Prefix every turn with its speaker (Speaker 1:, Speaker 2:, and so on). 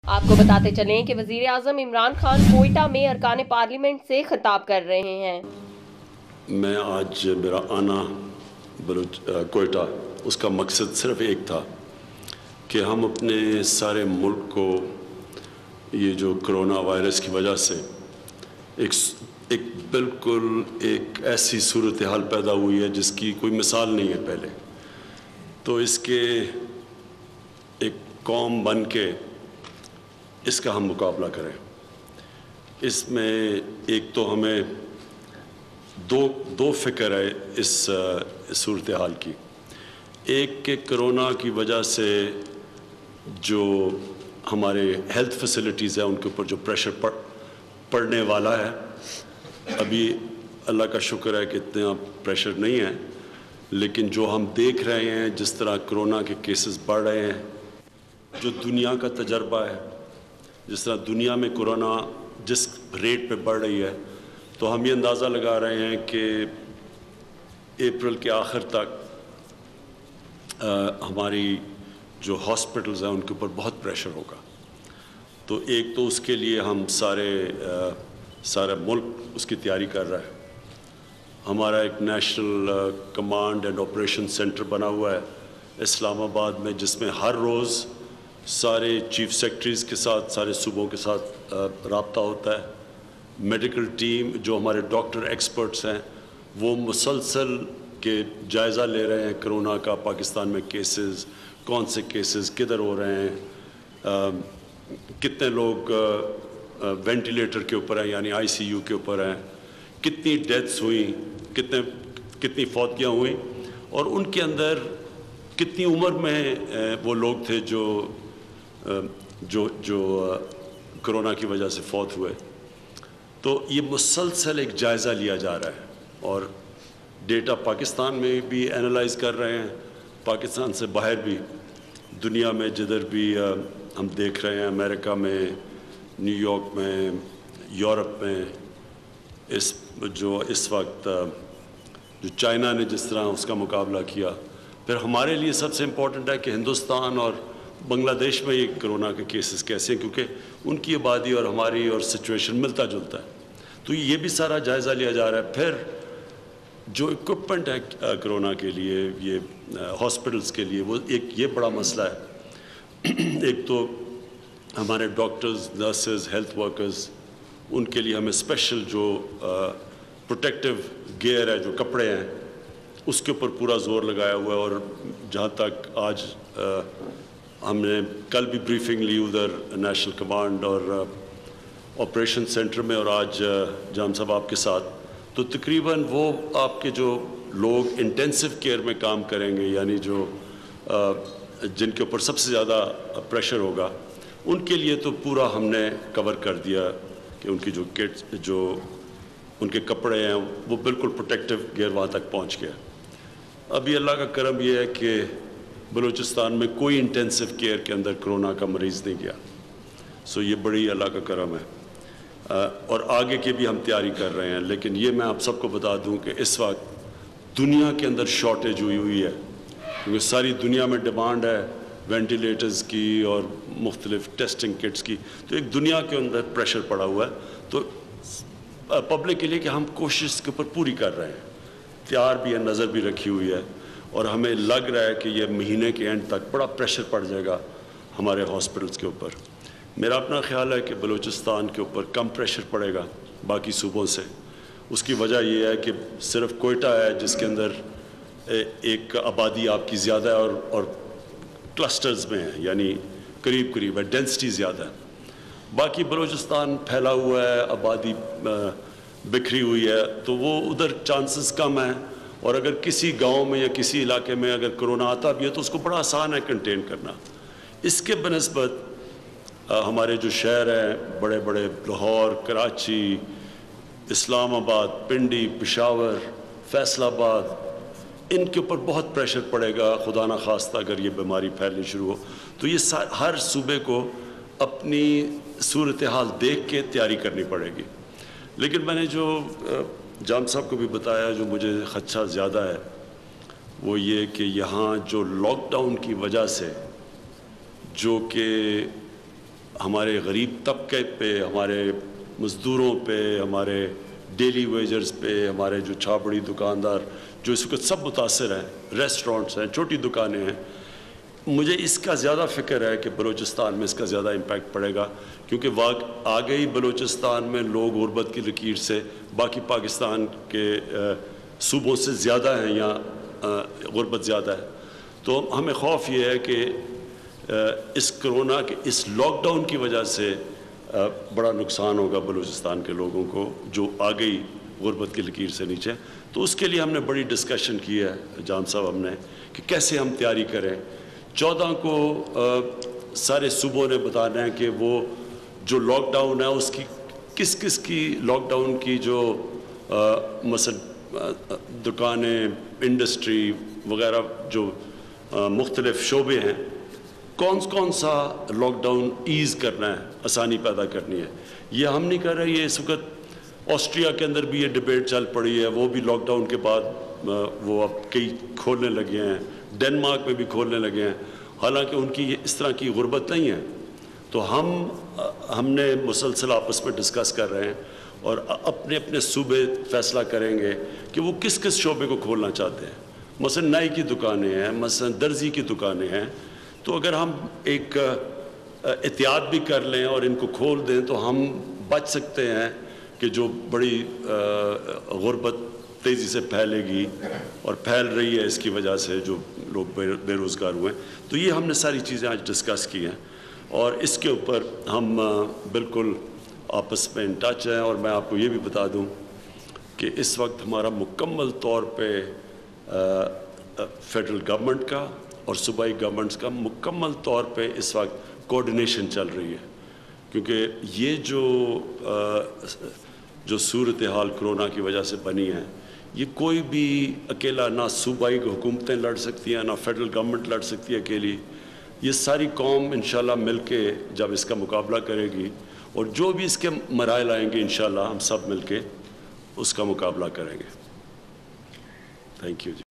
Speaker 1: آپ کو بتاتے چلیں کہ وزیر اعظم عمران خان کوئٹہ میں ارکان پارلیمنٹ سے خطاب کر رہے ہیں۔
Speaker 2: میں آج میرا آنا کوئٹہ اس کا مقصد صرف ایک تھا کہ ہم اپنے سارے ملک کو یہ جو کرونا وائرس کی وجہ سے ایک بالکل ایک ایسی صورتحال پیدا ہوئی ہے جس کی کوئی مثال نہیں ہے پہلے، تو اس کے ایک قوم بن کے اس کا ہم مقابلہ کریں۔ اس میں ایک تو ہمیں دو فکر ہے اس صورتحال کی، ایک کہ کرونا کی وجہ سے جو ہمارے ہیلتھ فیسلٹیز ہیں ان کے اوپر جو پریشر پڑنے والا ہے، ابھی اللہ کا شکر ہے کہ اتنا پریشر نہیں ہے، لیکن جو ہم دیکھ رہے ہیں جس طرح کرونا کے کیسز بڑھ رہے ہیں، جو دنیا کا تجربہ ہے، جس طرح دنیا میں کرونا جس ریٹ پہ بڑھ رہی ہے، تو ہم یہ اندازہ لگا رہے ہیں کہ اپریل کے آخر تک ہماری جو ہاسپٹلز ہیں ان کے اوپر بہت پریشر ہوگا۔ تو ایک تو اس کے لیے ہم سارا ملک اس کی تیاری کر رہا ہے۔ ہمارا ایک national command and operation centre بنا ہوا ہے اسلام آباد میں، جس میں ہر روز سارے چیف سیکرٹریز کے ساتھ، سارے صوبوں کے ساتھ رابطہ ہوتا ہے۔ میڈیکل ٹیم جو ہمارے ڈاکٹر ایکسپرٹس ہیں وہ مسلسل کے جائزہ لے رہے ہیں کرونا کا، پاکستان میں کیسز، کون سے کیسز کدھر ہو رہے ہیں، کتنے لوگ وینٹیلیٹر کے اوپر ہیں یعنی آئی سی یو کے اوپر ہیں، کتنی ڈیتھس ہوئیں، کتنی فوتیاں ہوئیں، اور ان کے اندر کتنی عمر میں وہ لوگ تھے جو کرونا کی وجہ سے فوت ہوئے۔ تو یہ مسلسل ایک جائزہ لیا جا رہا ہے، اور ڈیٹا پاکستان میں بھی اینالائز کر رہے ہیں، پاکستان سے باہر بھی دنیا میں جدھر بھی ہم دیکھ رہے ہیں، امریکہ میں، نیو یارک میں، یورپ میں، اس وقت جو چائنا نے جس طرح اس کا مقابلہ کیا، پھر ہمارے لیے سب سے امپورٹنٹ ہے کہ ہندوستان اور بنگلہ دیش میں یہ کرونا کے کیسز کیسے ہیں، کیونکہ ان کی آبادی اور ہماری اور سچویشن ملتا جلتا ہے، تو یہ بھی سارا جائزہ لیا جا رہا ہے۔ پھر جو اکوپمنٹ ہے کرونا کے لیے، یہ ہاسپٹلس کے لیے، وہ ایک یہ بڑا مسئلہ ہے۔ ایک تو ہمارے ڈاکٹرز، نرسز، ہیلتھ ورکرز، ان کے لیے ہمیں اسپیشل جو پروٹیکٹیو گیئر ہے، جو کپڑے ہیں، اس کے اوپر پورا زور لگایا ہوا ہے، اور جہاں تک آج ہم نے کل بھی بریفنگ لی ادھر نیشنل کمانڈ اور آپریشن سینٹر میں، اور آج جام صاحب آپ کے ساتھ، تو تقریباً وہ آپ کے جو لوگ انٹینسو کیئر میں کام کریں گے، یعنی جو جن کے اوپر سب سے زیادہ پریشر ہوگا، ان کے لیے تو پورا ہم نے کور کر دیا کہ ان کی جو کٹس، جو ان کے کپڑے ہیں، وہ بالکل پروٹیکٹیو گیئر وہاں تک پہنچ گیا۔ ابھی اللہ کا کرم یہ ہے کہ بلوچستان میں کوئی انٹینسو کیئر کے اندر کرونا کا مریض نہیں گیا، سو یہ بڑی اللہ کا کرم ہے، اور آگے کی بھی ہم تیاری کر رہے ہیں۔ لیکن یہ میں آپ سب کو بتا دوں کہ اس وقت دنیا کے اندر شارٹیج ہوئی ہے، کیونکہ ساری دنیا میں ڈیمانڈ ہے وینٹیلیٹرز کی اور مختلف ٹیسٹنگ کٹس کی، تو ایک دنیا کے اندر پریشر پڑا ہوا ہے۔ تو پبلک کے لیے کہ ہم کوشش کے اوپر پوری کر رہے ہیں، تیار بھی ہے، نظر بھی رکھی ہوئی ہے، اور ہمیں لگ رہا ہے کہ یہ مہینے کے اینڈ تک بڑا پریشر پڑ جائے گا ہمارے ہاسپٹلس کے اوپر۔ میرا اپنا خیال ہے کہ بلوچستان کے اوپر کم پریشر پڑے گا باقی صوبوں سے۔ اس کی وجہ یہ ہے کہ صرف کوئٹہ ہے جس کے اندر ایک آبادی آپ کی زیادہ ہے، اور کلسٹرز میں ہے، یعنی قریب ہے، ڈینسٹی زیادہ ہے۔ باقی بلوچستان پھیلا ہوا ہے، آبادی بکھری ہوئی ہے، تو وہ ادھر چانسز کم ہیں، اور اگر کسی گاؤں میں یا کسی علاقے میں اگر کرونا آتا بھی ہے تو اس کو بڑا آسان ہے کنٹین کرنا۔ اس کے بنسبت ہمارے جو شہر ہیں بڑے بڑے، لاہور، کراچی، اسلام آباد، پنڈی، پشاور، فیصل آباد، ان کے اوپر بہت پریشر پڑے گا خدا نخواستہ اگر یہ بیماری پھیلنی شروع ہو۔ تو یہ ہر صوبے کو اپنی صورتحال دیکھ کے تیاری کرنی پڑے گی۔ لیکن میں نے جو جام صاحب کو بھی بتایا، جو مجھے خدشہ زیادہ ہے وہ یہ کہ یہاں جو لاک ڈاؤن کی وجہ سے جو کہ ہمارے غریب طبقے پہ، ہمارے مزدوروں پہ، ہمارے ڈیلی ویجرز پہ، ہمارے جو چھاپڑی دکاندار جو اس وقت سب متاثر ہیں، ریسٹورنٹس ہیں، چھوٹی دکانیں ہیں. مجھے اس کا زیادہ فکر ہے کہ بلوچستان میں اس کا زیادہ امپیکٹ پڑے گا، کیونکہ آگے ہی بلوچستان میں لوگ غربت کی لکیر سے باقی پاکستان کے صوبوں سے زیادہ ہیں، یہاں غربت زیادہ ہے. تو ہمیں خوف یہ ہے کہ اس کرونا کے اس لاک ڈاؤن کی وجہ سے بڑا نقصان ہوگا بلوچستان کے لوگوں کو جو آ گئی غربت کی لکیر سے نیچے. تو اس کے لیے ہم نے بڑی ڈسکشن کی ہے جان صاحب ہم نے کہ کیسے ہم تیاری کریں. 14 کو سارے صوبوں نے بتانا ہے کہ وہ جو لاک ڈاؤن ہے اس کی کس کی لاک ڈاؤن کی جو مثلا دکانیں، انڈسٹری وغیرہ جو مختلف شعبے ہیں، کون سا لاک ڈاؤن ایز کرنا ہے، آسانی پیدا کرنی ہے. یہ ہم نہیں کر رہے. یہ اس وقت آسٹریا کے اندر بھی یہ ڈیبیٹ چل پڑی ہے، وہ بھی لاک ڈاؤن کے بعد وہ اب کئی کھولنے لگے ہیں، ڈنمارک میں بھی کھولنے لگے ہیں، حالانکہ ان کی اس طرح کی غربت نہیں ہے. تو ہم نے مسلسل آپس میں ڈسکس کر رہے ہیں اور اپنے صوبے فیصلہ کریں گے کہ وہ کس شعبے کو کھولنا چاہتے ہیں. مثلا نائی کی دکانیں ہیں، مثلا درزی کی دکانیں ہیں. تو اگر ہم ایک احتیاط بھی کر لیں اور ان کو کھول دیں تو ہم بچ سکتے ہیں کہ جو بڑی غربت تیزی سے پھیلے گی اور پھیل رہی ہے اس کی وجہ سے جو لوگ بے روزگار ہوئے ہیں. تو یہ ہم نے ساری چیزیں آج ڈسکس کی ہیں اور اس کے اوپر ہم بالکل آپس میں ان ٹچ ہیں. اور میں آپ کو یہ بھی بتا دوں کہ اس وقت ہمارا مکمل طور پہ فیڈرل گورنمنٹ کا اور صوبائی گورنمنٹس کا مکمل طور پہ اس وقت کوآرڈینیشن چل رہی ہے، کیونکہ یہ جو صورتحال کرونا کی وجہ سے بنی ہے یہ کوئی بھی اکیلا نہ صوبائی حکومتیں لڑ سکتی ہیں، نہ فیڈرل گورنمنٹ لڑ سکتی ہے اکیلی. یہ ساری قوم انشاءاللہ مل کے جب اس کا مقابلہ کرے گی اور جو بھی اس کے مراحل آئیں گے انشاءاللہ ہم سب مل کے اس کا مقابلہ کریں گے. Thank you G.